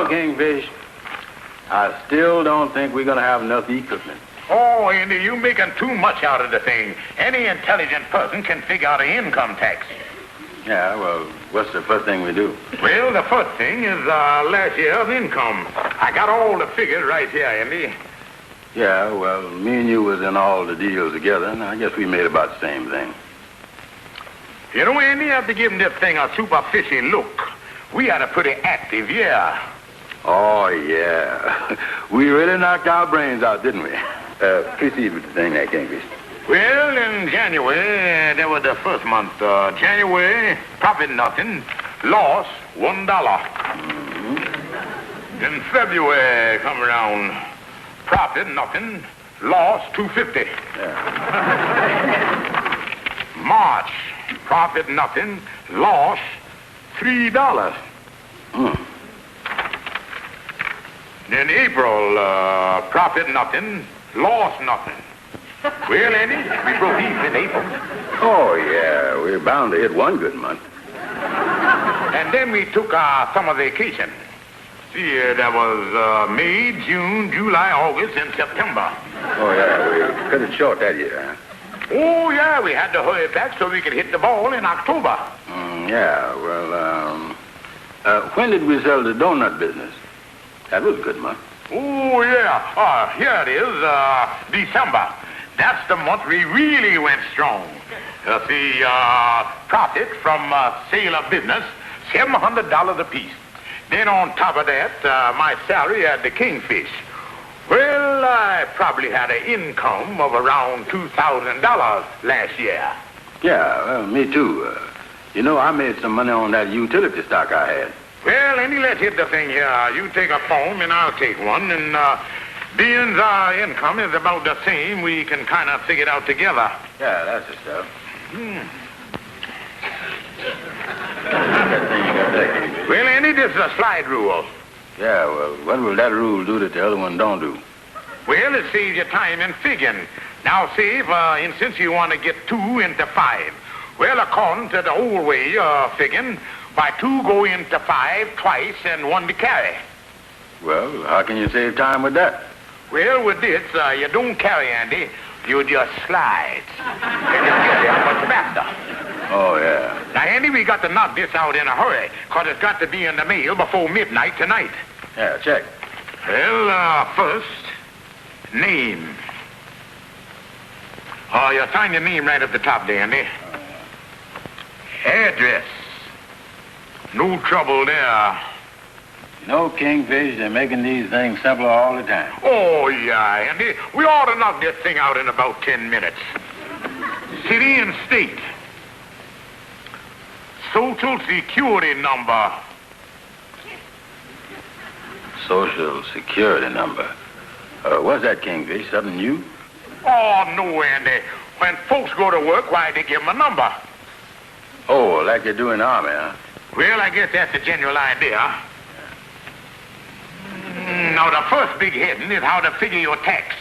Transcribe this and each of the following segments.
Kingfish, I still don't think we're going to have enough equipment. Oh, Andy, you making too much out of the thing. Any intelligent person can figure out an income tax. Yeah, well, what's the first thing we do? Well, the first thing is last year's income. I got all the figures right here, Andy. Yeah, well, me and you was in all the deals together, and I guess we made about the same thing. You know, Andy, you have to give this thing a superficial look. We had a pretty active year. Oh, yeah. We really knocked our brains out, didn't we? Proceed with the thing there, Kingfish. Well, in January, that was the first month. January, profit nothing, loss $1. Mm-hmm. In February, come around, profit nothing, loss $2.50. Yeah. March, profit nothing, loss $3. Mm. Then April, profit nothing, loss nothing. Well, Andy, we broke even in April. Oh, yeah, we're bound to hit one good month. And then we took our summer vacation. See, that was May, June, July, August, and September. Oh, yeah, we cut it short that year, huh? Oh, yeah, we had to hurry back so we could hit the ball in October. Yeah, well, when did we sell the donut business? That was a good month. Oh, yeah. Here it is, December. That's the month we really went strong. See, profit from sale of business, $700 apiece. Then on top of that, my salary at the Kingfish. Well, I probably had an income of around $2,000 last year. Yeah, well, me too. You know, I made some money on that utility stock I had. Well, Andy, let's hit the thing here. You take a phone and I'll take one, and being our income is about the same, we can kind of figure it out together. Yeah, that's the stuff. Well, Andy, this is a slide rule. Yeah, well, what will that rule do that the other one don't do? Well, it saves you time in figuring. Now, say, for instance, you want to get 2 into 5. Well, according to the old way of figuring, by 2 go into 5 twice and 1 to carry. Well, how can you save time with that? Well, with this, you don't carry, Andy. You just slide. You can get there much faster. Oh, yeah. Now, Andy, we got to knock this out in a hurry, because it's got to be in the mail before midnight tonight. Yeah, check. Well, first, name. Oh, you sign your name right up the top there, Andy. Address. No trouble there. You know, Kingfish, they're making these things simpler all the time. Oh, yeah, Andy. We ought to knock this thing out in about 10 minutes. City and state. Social Security number. Social Security number. What's that, Kingfish? Something new? Oh, no, Andy. When folks go to work, why they give them a number? Oh, like they do in the Army, huh? Well, I guess that's the general idea. Now, the first big heading is how to figure your tax.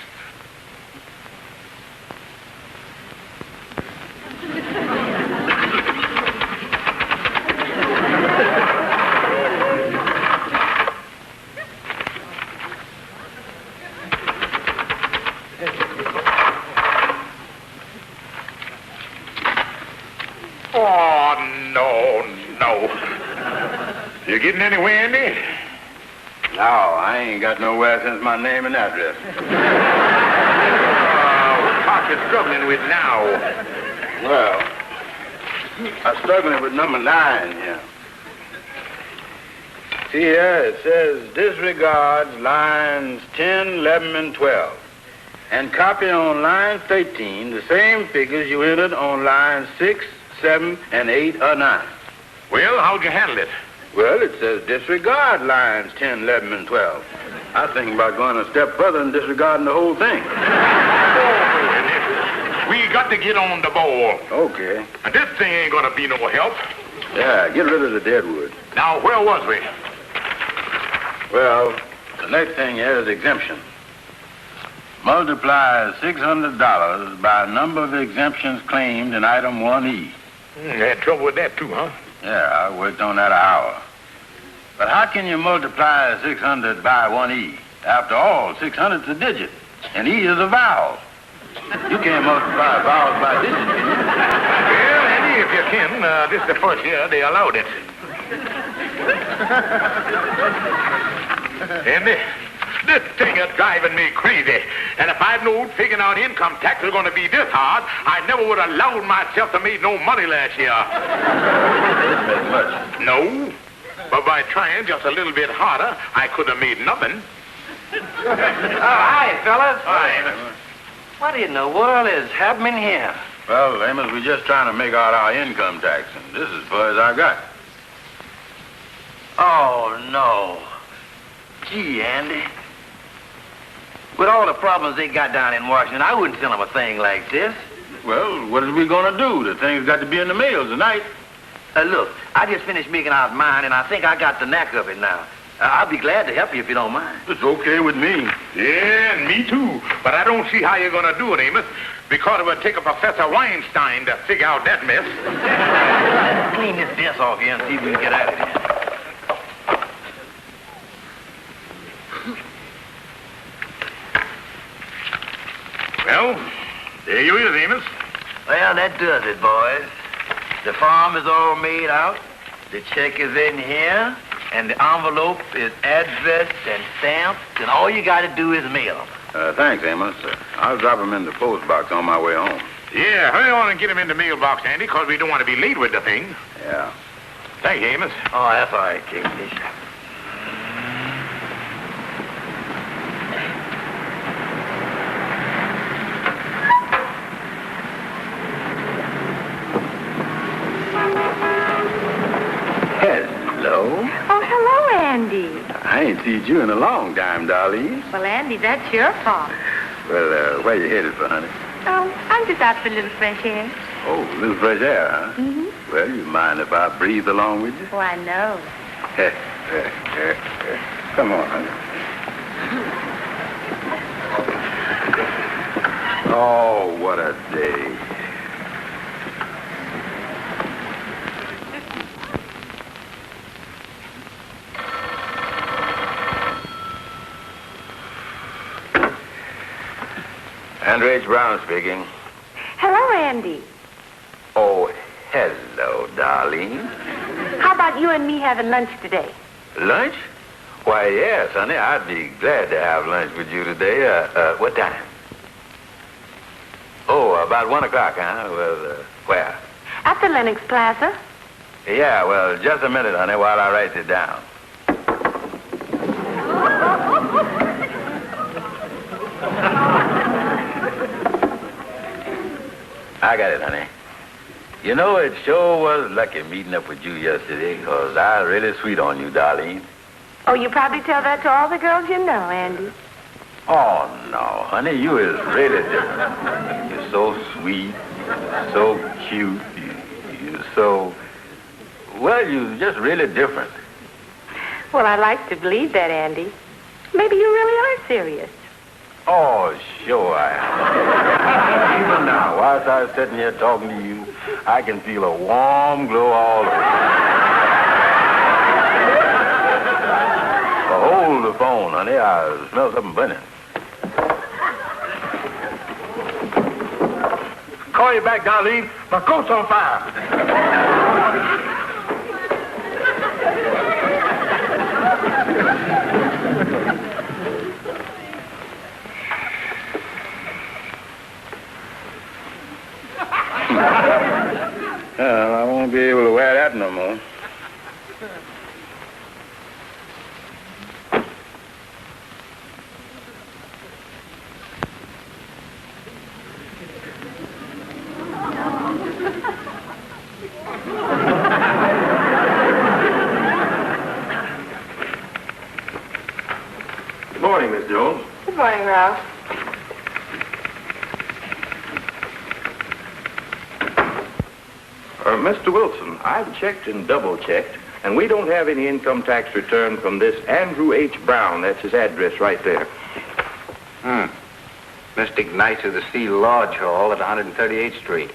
Oh, no. You getting anywhere, Andy? No, I ain't got nowhere since my name and address. What you struggling with now? Well, I'm struggling with number 9 here. See here, it says disregards lines 10, 11, and 12. And copy on line 13 the same figures you entered on lines 6, 7, and 8 or 9. Well, how'd you handle it? Well, it says disregard lines 10, 11, and 12. I was thinking about going a step further and disregarding the whole thing. We got to get on the ball. Okay. And this thing ain't gonna be no help. Yeah, get rid of the deadwood. Now, where was we? Well, the next thing here is exemption. Multiply $600 by number of exemptions claimed in item 1E. Had trouble with that, too, huh? Yeah, I worked on that an hour. But how can you multiply 600 by 1E? After all, 600 is a digit, and E is a vowel. You can't multiply vowels by digits, can you? Well, Andy, if you can, this is the first year they allowed it. Andy, this thing is driving me crazy. And if I'd known figuring out income tax was going to be this hard, I never would have allowed myself to make no money last year. Didn't make much. No, but by trying just a little bit harder, I could have made nothing. Hi, fellas. Hi. What in the world is happening here? Well, Amos, we're just trying to make out our income tax, and this is as far as I got. Oh, no. Gee, Andy. With all the problems they got down in Washington, I wouldn't tell them a thing like this. Well, what are we going to do? The thing's got to be in the mail tonight. Look, I just finished making out mine, and I think I got the knack of it now. I'll be glad to help you if you don't mind. It's okay with me. Yeah, and me too. But I don't see how you're going to do it, Amos, because it would take a Professor Weinstein to figure out that mess. Clean this desk off here and see if we can get out of here. Well, there you is, Amos. Well, that does it, boys. The form is all made out. The check is in here. And the envelope is addressed and stamped, and all you got to do is mail them. Thanks, Amos. I'll drop them in the post box on my way home. Yeah, hurry on and get him in the mailbox, Andy, because we don't want to be late with the thing. Yeah. Thank you, Amos. Oh, that's all right, Kingfish. Hello. Oh, hello, Andy. I ain't seen you in a long time, Darlene. Well, Andy, that's your fault. Well, where you headed for, honey? Oh, I'm just out for a little fresh air. Oh, a little fresh air, huh? Mm-hmm. Well, you mind if I breathe along with you? Oh, I know. Come on, honey. Oh, what a day. Andrew H. Brown speaking. Hello, Andy. Oh, hello, darling. How about you and me having lunch today? Lunch? Why, yes, honey. I'd be glad to have lunch with you today. What time? Oh, about 1 o'clock, huh? Well, where? At the Lenox Plaza. Yeah, well, just a minute, honey, while I write it down. I got it, honey. You know, it sure was lucky meeting up with you yesterday, because I was really sweet on you, Darlene. Oh, you probably tell that to all the girls you know, Andy. Oh, no, honey, you is really different. You're so sweet, so cute, you're so... Well, you're just really different. Well, I'd like to believe that, Andy. Maybe you really are serious. Oh, sure I am. Even now, whilst I was sitting here talking to you, I can feel a warm glow all over. Well, hold the phone, honey. I smell something burning. Call you back, Darlene. My coat's on fire. Well, I won't be able to wear that no more. Good morning, Miss Jones. Good morning, Ralph. Mr. Wilson, I've checked and double-checked, and we don't have any income tax return from this Andrew H. Brown. That's his address right there. Mystic Knights of the Sea Lodge Hall at 138th Street.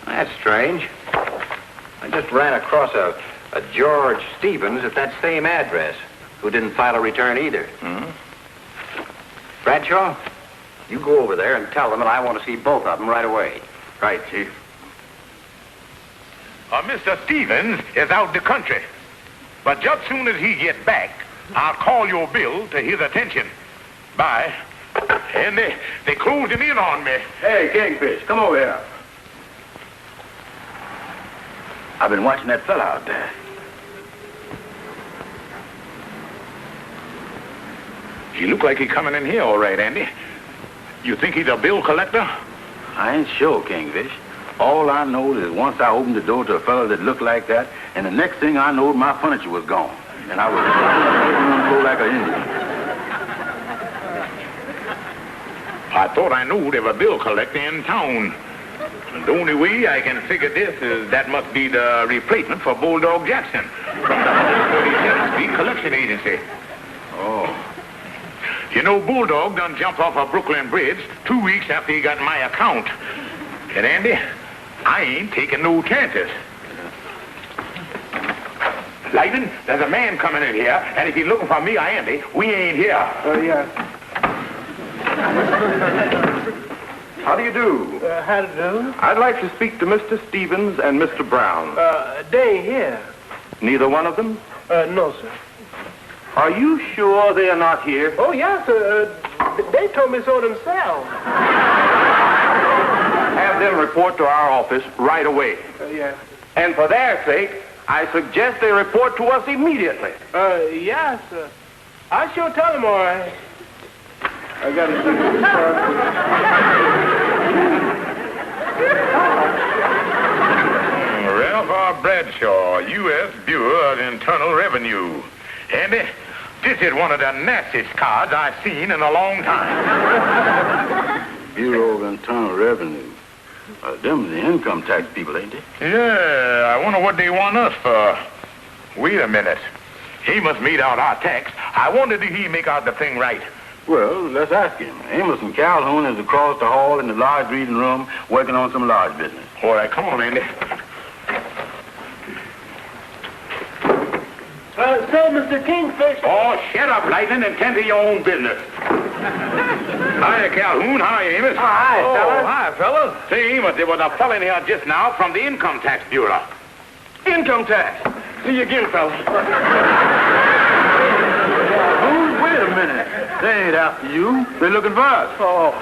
That's strange. I just ran across a A George Stevens at that same address, who didn't file a return either. Bradshaw, you go over there and tell them that I want to see both of them right away. Right, Chief. Mr. Stevens is out the country. But just soon as he gets back, I'll call your bill to his attention. Bye. And they closed him in on me. Hey, Kingfish, come over here. I've been watching that fella out there. He look like he coming in here all right, Andy. You think he's a bill collector? I ain't sure, Kingfish. All I know is once I opened the door to a fella that looked like that, and the next thing I know, my furniture was gone. And I was go like an Indian. I thought I knew there was a bill collector in town. And the only way I can figure this is that must be the replacement for Bulldog Jackson from the 137th Street Collection Agency. Oh. You know, Bulldog done jumped off a Brooklyn Bridge 2 weeks after he got my account. And Andy, I ain't taking no chances. Lightning, there's a man coming in here, and if he's looking for me or Andy, we ain't here. Yeah. How do you do? How to do? I'd like to speak to Mr. Stevens and Mr. Brown. They here. Neither one of them? No, sir. Are you sure they are not here? Oh, yes, sir. They told me so themselves. Have them report to our office right away. Yeah. And for their sake, I suggest they report to us immediately. Yes, sir. I sure tell them all right. I got to see this Ralph R. Bradshaw, U.S. Bureau of Internal Revenue. Andy, this is one of the nastiest cards I've seen in a long time. Bureau of Internal Revenue. Them the income tax people, ain't they? Yeah, I wonder what they want us for. Wait a minute. Amos made out our tax. I wonder did he make out the thing right? Well, let's ask him. Amos and Calhoun is across the hall in the large reading room working on some large business. All right, come on, Andy. So, Mr. Kingfish. Oh, shut up, Lightning, and tend to your own business. Hi, Calhoun. Hi, Amos. Hi, fellas. Hi, fellas. Say, Amos, there was a fella in here just now from the Income Tax Bureau. Income tax. See you again, fella. Wait a minute. They ain't after you. They're looking for us. Oh,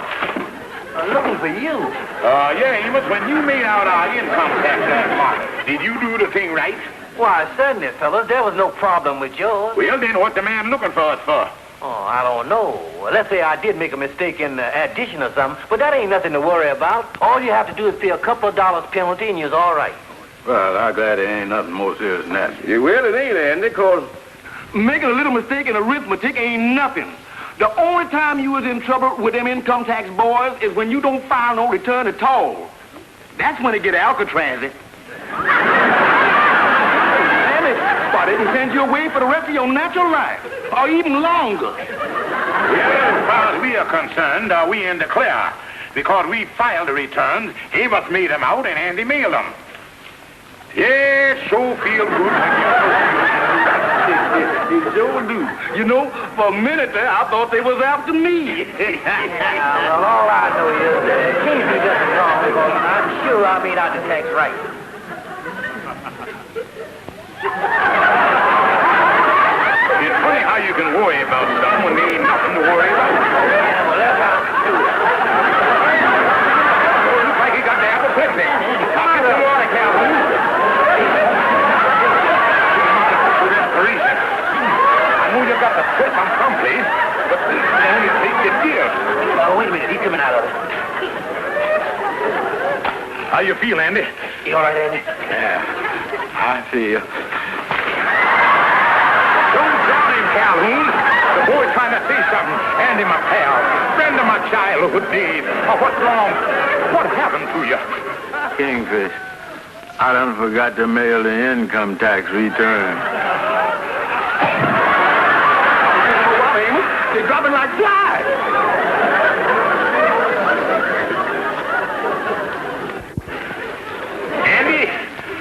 I'm looking for you. Yeah, Amos, when you made out our income tax last month, did you do the thing right? Why, certainly, fellas. There was no problem with yours. Well, then what's the man looking for us for? Oh, I don't know. Let's say I did make a mistake in the addition or something, but that ain't nothing to worry about. All you have to do is pay a couple of dollars penalty and you're all right. Well, I'm glad there ain't nothing more serious than that. Yeah, well, it ain't, Andy, because making a little mistake in arithmetic ain't nothing. The only time you was in trouble with them income tax boys is when you don't file no return at all. That's when they get Alcatraz. Why, they can send you away for the rest of your natural life, or even longer. Well, as far as we are concerned, we in the clear. Because we filed the returns, Amos made them out, and Andy mailed them. Yeah, sure feel good when It sure do. You know, for a minute there, I thought they was after me. Well, all I know is that can't be nothing wrong because I'm sure I made out the tax right. It's funny how you can worry about something when there ain't nothing to worry about. Yeah, well, that's how it's true. Looks like he got the apoplexy. I'll get some water, Calhoun. I know you got the trip from someplace, but the only place you did. Oh, wait a minute. He's coming out of it. How you feel, Andy? You all right, Andy? Yeah, I feel. Don't drown him, Calhoun. The boy's trying to say something. Andy, my pal, friend of my childhood days. Oh, what's wrong? What happened to you? Kingfish, I done forgot to mail the income tax return. Well, Amos, they're dropping like flies. Andy,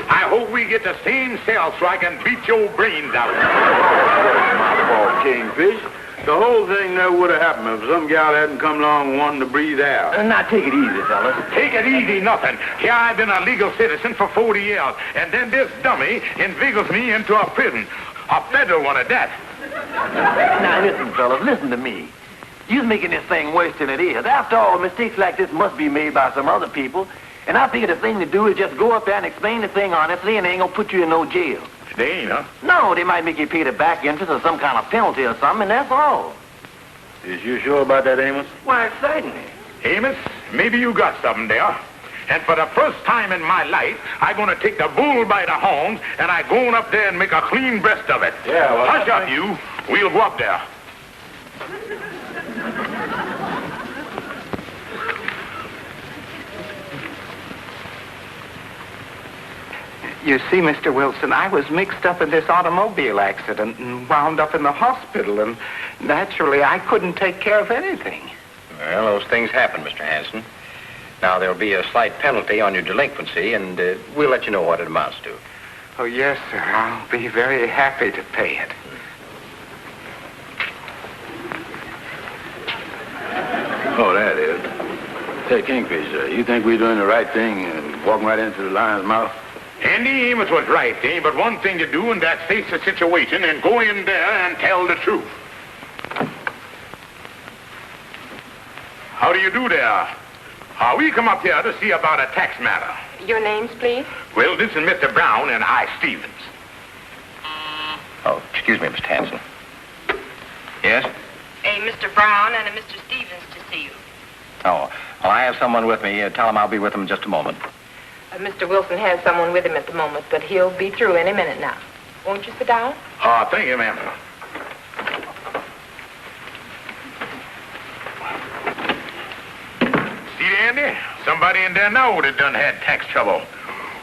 I hope we get to the same cell so I can beat your brains out. My fault, Kingfish. The whole thing never would have happened if some gal hadn't come along wanting to breathe air. Now, take it easy, fellas. Take it easy, nothing. Here I've been a legal citizen for 40 years, and then this dummy invigilates me into a prison. A federal one at that. Now, listen, fellas, listen to me. You're making this thing worse than it is. After all, mistakes like this must be made by some other people. And I figure the thing to do is just go up there and explain the thing honestly, and they ain't gonna put you in no jail. They ain't, huh? No, they might make you pay the back interest or some kind of penalty or something, and that's all. Is you sure about that, Amos? Why, certainly. Amos, maybe you got something there. And for the first time in my life, I'm going to take the bull by the horns, and I'm going up there and make a clean breast of it. Yeah, well... Hush up, you. We'll go up there. You see, Mr. Wilson, I was mixed up in this automobile accident and wound up in the hospital, and naturally I couldn't take care of anything. Well, those things happen, Mr. Hanson. Now, there'll be a slight penalty on your delinquency, and we'll let you know what it amounts to. Oh, yes, sir. I'll be very happy to pay it. Oh, that is. Say, Kingfish, you think we're doing the right thing and walking right into the lion's mouth? Andy Amos was right. There ain't but one thing to do, and that's face the situation and go in there and tell the truth. How do you do there? We come up here to see about a tax matter. Your names, please? Well, this is Mr. Brown and I, Stevens. Oh, excuse me, Mr. Hanson. Yes? A Mr. Brown and a Mr. Stevens to see you. Oh, well, I have someone with me. Tell him I'll be with him in just a moment. Mr. Wilson has someone with him at the moment, but he'll be through any minute now. Won't you sit down? Thank you, ma'am. See, Andy? Somebody in there now that done had tax trouble.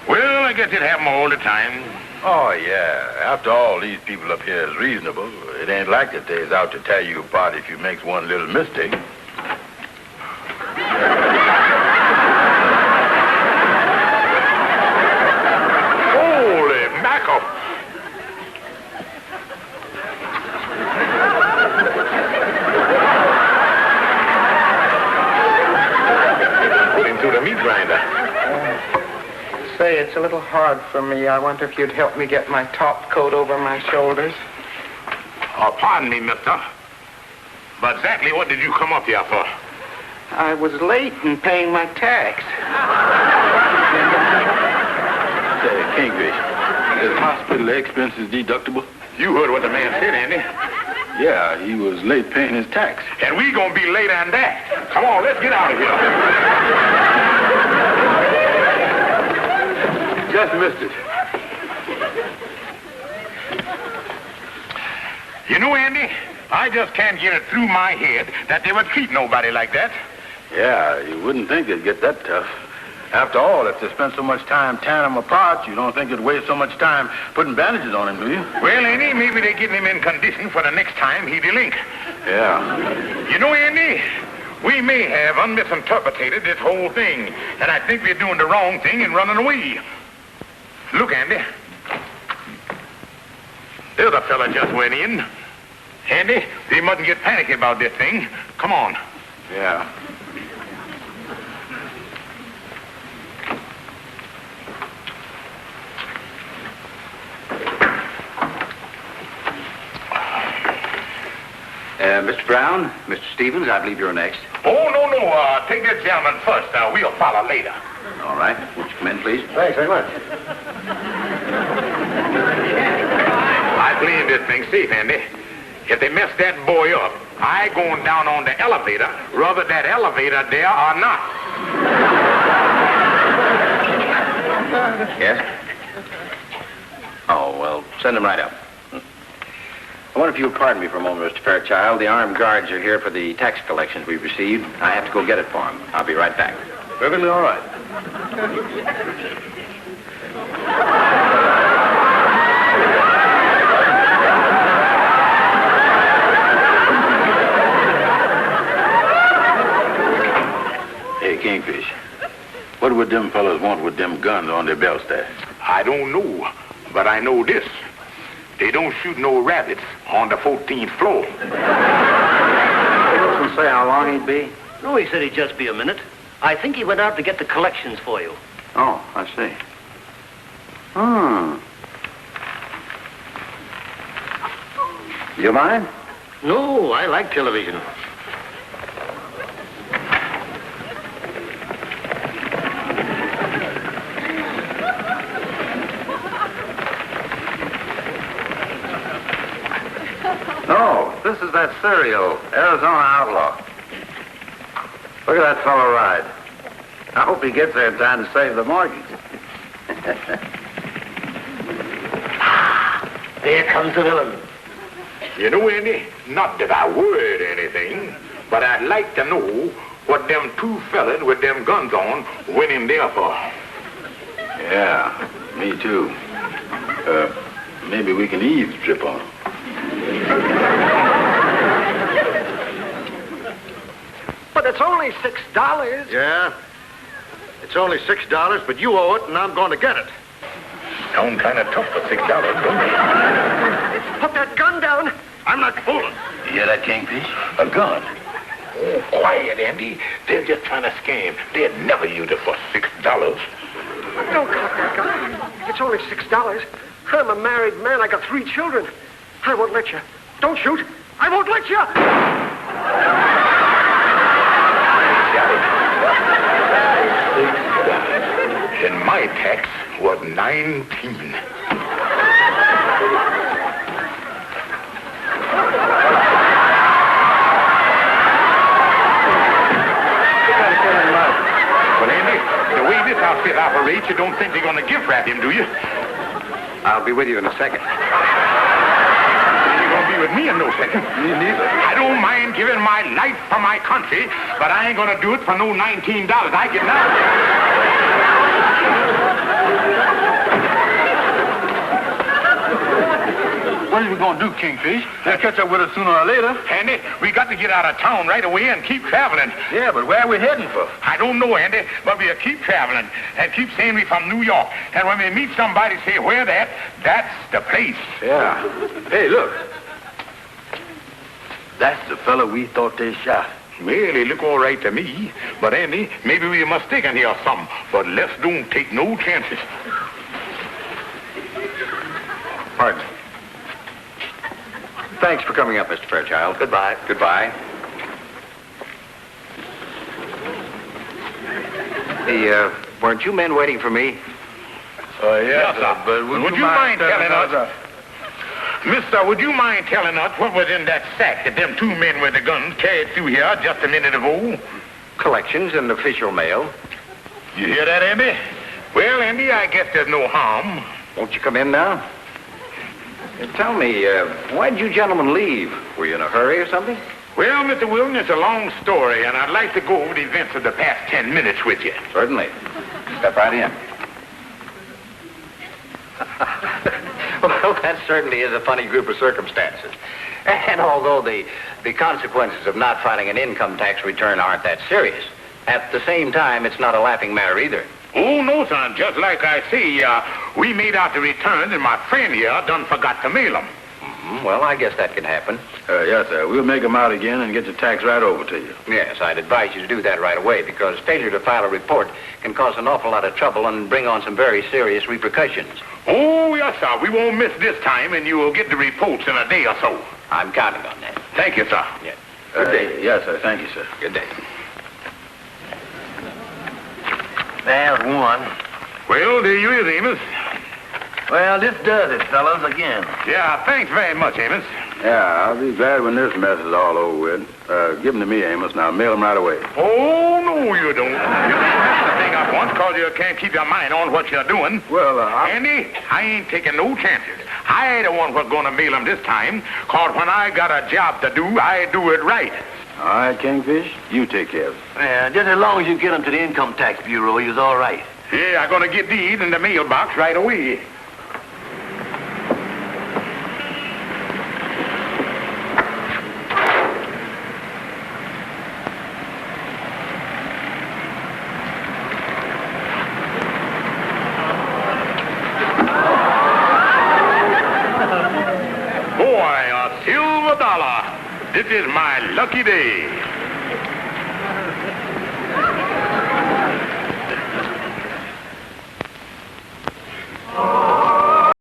Well, I guess it happens all the time. Oh, yeah. After all, these people up here is reasonable. It ain't like that they's out to tear you apart if you makes one little mistake. Holy mackerel. Put him through the meat grinder. Say, it's a little hard for me. I wonder if you'd help me get my top coat over my shoulders. Pardon me, mister. But exactly what did you come up here for? I was late in paying my tax. Say, Kingfish, is hospital expenses deductible? You heard what the man said, Andy. Yeah, he was late paying his tax. And we gonna be later than that. Come on, let's get out of here. Just missed it. You know, Andy, I just can't get it through my head that they would treat nobody like that. Yeah, you wouldn't think it'd get that tough. After all, if they spent so much time tearing him apart, you don't think it'd waste so much time putting bandages on him, do you? Well, Andy, maybe they're getting him in condition for the next time he delink. Yeah. You know, Andy, we may have misinterpreted this whole thing, and I think we're doing the wrong thing in running away. Look, Andy. There's a fella just went in. Andy, we mustn't get panicky about this thing. Come on. Yeah. Mr. Brown, Mr. Stevens, I believe you're next. Oh, no. Take this gentleman first. We'll follow later. All right. Won't you come in, please? Thanks very much. I playing this thing safe, Andy. If they mess that boy up, I going down on the elevator, whether that elevator there or not. Yes? Oh, well, send him right up. I wonder if you'll pardon me for a moment, Mr. Fairchild. The armed guards are here for the tax collections we've received. I have to go get it for them. I'll be right back. Perfectly all right. Hey, Kingfish, what would them fellas want with them guns on their belts there? I don't know. But I know this. They don't shoot no rabbits on the 14th floor. Wilson say how long he'd be? No, he said he'd just be a minute. I think he went out to get the collections for you. Oh, I see. You mind? No, I like television. No, this is that serial, Arizona Outlaw. Look at that fellow ride. I hope he gets there in time to save the mortgage. There comes the villain. You know, Andy, not that I worried anything, but I'd like to know what them two fellas with them guns on went in there for. Yeah, me too. Maybe we can eavesdrip on them. But it's only $6. Yeah? It's only $6, but you owe it, and I'm going to get it. Sound kind of tough for $6, don't it? Put that gun down. I'm not fooling. You hear that, Kingfish? A gun. Oh, quiet, Andy. They're just trying to scam. They'd never use it for $6. Don't cock that gun. It's only $6. I'm a married man. I got 3 children. I won't let you. Don't shoot. I won't let you. And my tax was 19. Well, Andy, the way this outfit operates, you don't think they're going to gift wrap him, do you? I'll be with you in a second. You're going to be with me in no second. Me neither. I don't mind giving my life for my country, but I ain't going to do it for no $19. I get now. What are we going to do, Kingfish? They'll catch up with us sooner or later. Andy, we got to get out of town right away and keep traveling. Yeah, but where are we heading for? I don't know, Andy, but we'll keep traveling and keep saying we from New York. And when we meet somebody, say, where that? That's the place. Yeah. Hey, look. That's the fellow we thought they shot. Well, they look all right to me. But, Andy, maybe we're mistaken here or something. But let's don't take no chances. Pardon. Thanks for coming up, Mr. Fairchild. Goodbye. Goodbye. Hey, weren't you men waiting for me? Oh, yes, sir. But would you mind telling us? Mister, would you mind telling us what was in that sack that them 2 men with the guns carried through here just a minute ago? Collections and official mail. You hear that, Andy? Well, Andy, I guess there's no harm. Won't you come in now? Tell me, why'd you gentlemen leave? Were you in a hurry or something? Well, Mr. Wilson, it's a long story, and I'd like to go over the events of the past 10 minutes with you. Certainly. Step right in. Well, that certainly is a funny group of circumstances. And although the consequences of not filing an income tax return aren't that serious, at the same time, it's not a laughing matter either. Oh, no, son. Just like I say, we made out the returns, and my friend here done forgot to mail them. Mm-hmm. Well, I guess that can happen. Yes, sir. We'll make them out again and get the tax right over to you. Yes, I'd advise you to do that right away, because failure to file a report can cause an awful lot of trouble and bring on some very serious repercussions. Oh, yes, sir. We won't miss this time, and you will get the reports in a day or so. I'm counting on that. Thank you, sir. Yes. Good day. Yes, sir. Thank you, sir. Good day. There's one. Well, there you is, Amos. Well, this does it, fellas, again. Yeah, thanks very much, Amos. Yeah, I'll be glad when this mess is all over with. Give them to me, Amos. Now, mail them right away. Oh, no, you don't. You can't mess the thing up once because you can't keep your mind on what you're doing. Well, Andy, I ain't taking no chances. I ain't the one what's going to mail them this time, because when I got a job to do, I do it right. all right, Kingfish, you take care of it. Yeah, just as long as you get them to the Income Tax Bureau, you's all right. Yeah, I'm going to get these in the mailbox right away. This is my lucky day. Oh.